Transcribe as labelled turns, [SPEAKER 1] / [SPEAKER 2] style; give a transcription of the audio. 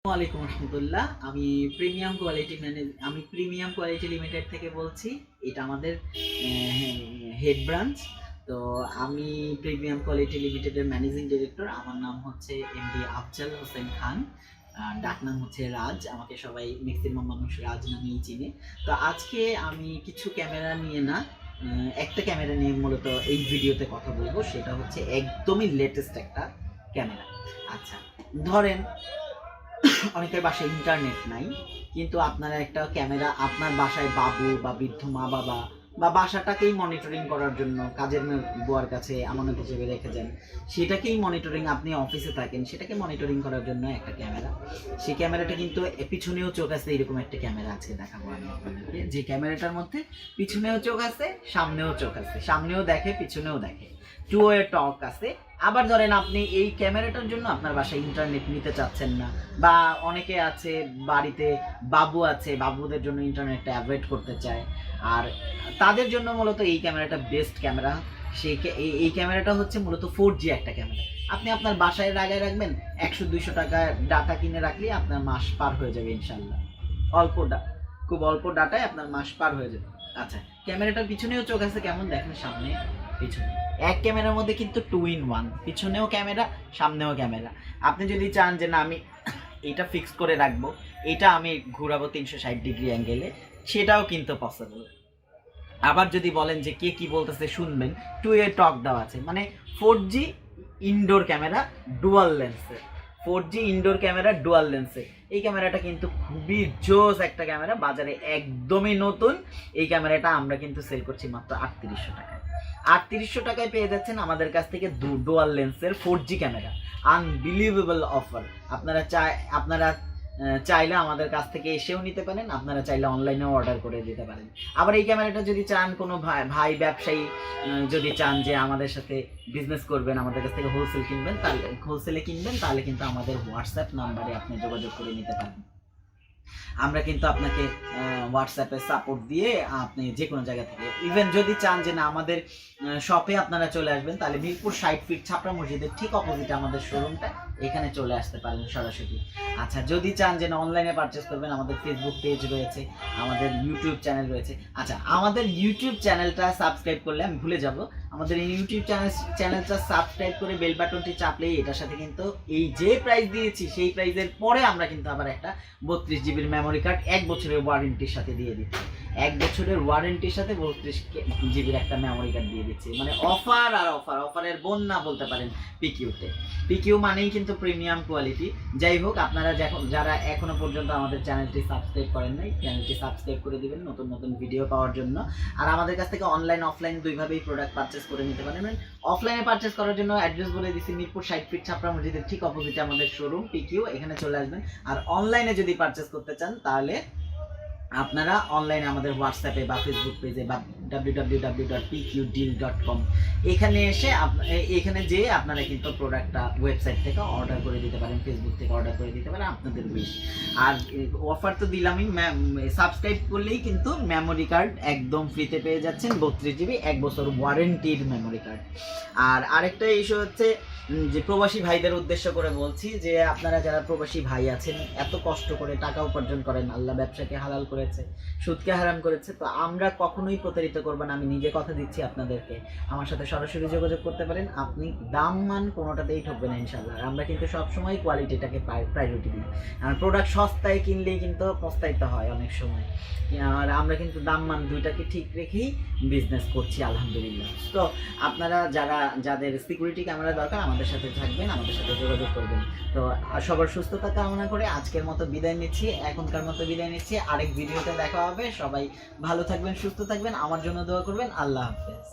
[SPEAKER 1] ওয়ালাইকুম রহমতুল্লাহ। আমি premium quality limited থেকে বলছি। এটা আমাদের হেড ব্রাঞ্চ। তো আমি প্রিমিয়াম কোয়ালিটি লিমিটেডের ম্যানেজিং ডিরেক্টর। আমার নাম হচ্ছে এমডি আফজাল হোসেন খান, ডাক নাম হচ্ছে রাজ। আমাকে সবাই ম্যাক্সিমাম মানুষ রাজ নামেই চিনে। তো আজকে আমি কিছু ক্যামেরা নিয়ে না, একটা ক্যামেরা নিয়ে মূলত এই ভিডিওতে কথা বলবো। সেটা হচ্ছে একদমই লেটেস্ট একটা ক্যামেরা। আচ্ছা, ধরেন অনেকের বাসায় ইন্টারনেট নাই, কিন্তু আপনারা একটা ক্যামেরা আপনার বাসায় বাবু বা বৃদ্ধ মা বাবা বা বাসাটাকেই মনিটরিং করার জন্য কাজের বুয়ার কাছে আমানত হিসেবে রেখে যান, সেটাকেই মনিটরিং, আপনি অফিসে থাকেন সেটাকে মনিটরিং করার জন্য একটা ক্যামেরা। সেই ক্যামেরাটা কিন্তু পিছনেও চোখ আছে, এরকম একটা ক্যামেরা আজকে দেখাবো আমি আপনাদেরকে। যে ক্যামেরাটার মধ্যে পিছনেও চোখ আছে, সামনেও চোখ আছে, সামনেও দেখে পিছনেও দেখে, টু ওয়ে টক আছে। আবার ধরেন আপনি এই ক্যামেরাটার জন্য আপনার বাসায় ইন্টারনেট নিতে চাচ্ছেন না, বা অনেকে আছে বাড়িতে বাবু আছে, বাবুদের জন্য ইন্টারনেটটা অ্যাভয়েড করতে চায়, আর তাদের জন্য মূলত এই ক্যামেরাটা বেস্ট ক্যামেরা। এই ক্যামেরাটা হচ্ছে মূলত 4G একটা ক্যামেরা। আপনি আপনার বাসায় লাগায় রাখবেন, 100-200 টাকা ডাটা কিনে রাখলে আপনার মাস পার হয়ে যাবে ইনশাল্লাহ। খুব অল্প ডাটায় আপনার মাস পার হয়ে যাবে। আচ্ছা, ক্যামেরাটার পিছনেও চোখ আছে, কেমন দেখেন, সামনে পিছনে এক ক্যামেরার মধ্যে কিন্তু 2 in 1, পিছনেও ক্যামেরা সামনেও ক্যামেরা। আপনি যদি চান যে না আমি এটা ফিক্স করে রাখবো, এটা আমি ঘুরাবো 360 ডিগ্রি অ্যাঙ্গেলে, সেটাও কিন্তু পসিবল। আবার যদি বলেন যে কে কি বলতেছে শুনবেন, 2 এ টক দেওয়া আছে, মানে 4G ইনডোর ক্যামেরা ডুয়াল লেন্সের। 4G ইনডোর ক্যামেরা ডুয়াল লেন্সের এই ক্যামেরাটা কিন্তু খুবই জোস একটা ক্যামেরা, বাজারে একদমই নতুন। এই ক্যামেরাটা আমরা কিন্তু সেল করছি মাত্র 3800 টাকায়। 3800 টাকায় পেয়ে যাচ্ছেন আমাদের কাছ থেকে ডুয়াল লেন্সের 4G ক্যামেরা। Unbelievable offer. আপনারা চাইলে আমাদের কাছ থেকে এসেও নিতে পারেন, আপনারা চাইলে অনলাইনেও অর্ডার করে দিতে পারেন। আবার এই ক্যামেরাটা যদি চান, কোনো ভাই ব্যবসায়ী যদি চান যে আমাদের সাথে বিজনেস করবেন, আমাদের কাছ থেকে হোলসেলে কিনবেন, তাহলে কিন্তু আমাদের হোয়াটসঅ্যাপ নাম্বারে আপনি যোগাযোগ করে নিতে পারেন। আমরা কিন্তু আপনাকে হোয়াটসঅ্যাপে সাপোর্ট দিয়ে আপনি যে কোনো জায়গা থেকে, ইভেন যদি চান যে না আমাদের শপে আপনারা চলে আসবেন, তাহলে মিরপুর 60 ফিট ছাপড়া মসজিদের ঠিক অপোজিটে আমাদের শোরুমটা, এখানে চলে আসতে পারেন সরাসরি। আচ্ছা, যদি চান যে না অনলাইনে পারচেস করবেন, আমাদের ফেসবুক পেজ রয়েছে, আমাদের ইউটিউব চ্যানেল রয়েছে। আচ্ছা, আমাদের ইউটিউব চ্যানেলটা সাবস্ক্রাইব করলে আমি ভুলে যাব, আমাদের এই ইউটিউব চ্যানেলটা সাবস্ক্রাইব করে বেল বাটনটি চাপলেই এটার সাথে কিন্তু এই যে প্রাইস দিয়েছি সেই প্রাইসের পরে আমরা কিন্তু আবার একটা 32 জিবির মেমোরি কার্ড 1 বছরের ওয়ারেন্টির সাথে দিয়ে দিচ্ছি। 1 বছরের ওয়ারেন্টির সাথে 32 জিবির একটা মেমোরি কার্ড দিয়ে দিচ্ছি। মানে অফার আর অফার, অফারের বন্যা বলতে পারেন পিকিউ মানেই কিন্তু প্রিমিয়াম কোয়ালিটি। যাই হোক, আপনারা যারা এখনো পর্যন্ত আমাদের চ্যানেলটি সাবস্ক্রাইব করেন নাই, চ্যানেলটি সাবস্ক্রাইব করে দিবেন নতুন নতুন ভিডিও পাওয়ার জন্য। আর আমাদের কাছ থেকে অনলাইন অফলাইন দুইভাবেই প্রোডাক্ট পারচেস করে নিতে পারেন। অফলাইনে পারচেস করার জন্য অ্যাড্রেস বলে দিচ্ছি, মিরপুর 60 ফিট ছাপড়া মসজিদের ঠিক অপোজিটে আমাদের শোরুম পিকিউ, এখানে চলে আসবেন। আর অনলাইনে যদি পারচেস করতে চান, তাহলে আপনারা অনলাইনে আমাদের হোয়াটসঅ্যাপে বা ফেসবুক পেজে বা www.pqdeal.com এখানে যেয়ে আপনারা কিন্তু প্রোডাক্টটা ওয়েবসাইট থেকে অর্ডার করে দিতে পারেন, ফেসবুক থেকে অর্ডার করে দিতে পারেন, আপনাদের উইশ। আর অফার তো দিলামই, সাবস্ক্রাইব করলেই কিন্তু মেমোরি কার্ড একদম ফ্রিতে পেয়ে যাচ্ছেন, 32 জিবি 1 বছর ওয়ারেন্টির মেমোরি কার্ড। আর আরেকটা ইস্যু হচ্ছে যে প্রবাসী ভাইদের উদ্দেশ্য করে বলছি, যে আপনারা যারা প্রবাসী ভাই আছেন, এত কষ্ট করে টাকা উপার্জন করেন, আল্লাহ ব্যবসাকে হালাল করেছে, সুদকে হারাম করেছে, তো আমরা কখনোই প্রতারিত করব না। আমি নিজে কথা দিচ্ছি আপনাদেরকে, আমার সাথে সরাসরি যোগাযোগ করতে পারেন। আপনি দাম মান কোনোটাতেই ঠকবেন না ইনশাল্লাহ। আমরা কিন্তু সবসময় কোয়ালিটিটাকে প্রায়োরিটি দিই। আর প্রোডাক্ট সস্তায় কিনলেই কিন্তু পস্তাইতে হয় অনেক সময়। আর আমরা কিন্তু দাম মান দুইটাকে ঠিক রেখেই বিজনেস করছি আলহামদুলিল্লাহ। তো আপনারা যাদের সিকিউরিটি ক্যামেরা দরকার, আমাদের সাথে থাকবেন, আমাদের সাথে যোগাযোগ করবেন। তো সবার সুস্থতা কামনা করে আজকের মতো বিদায় নিচ্ছি, এখনকার মতো বিদায় নিচ্ছি। আরেক ভিডিওতে দেখা হবে। সবাই ভালো থাকবেন, সুস্থ থাকবেন, আমার জন্য দোয়া করবেন। আল্লাহ হাফেজ।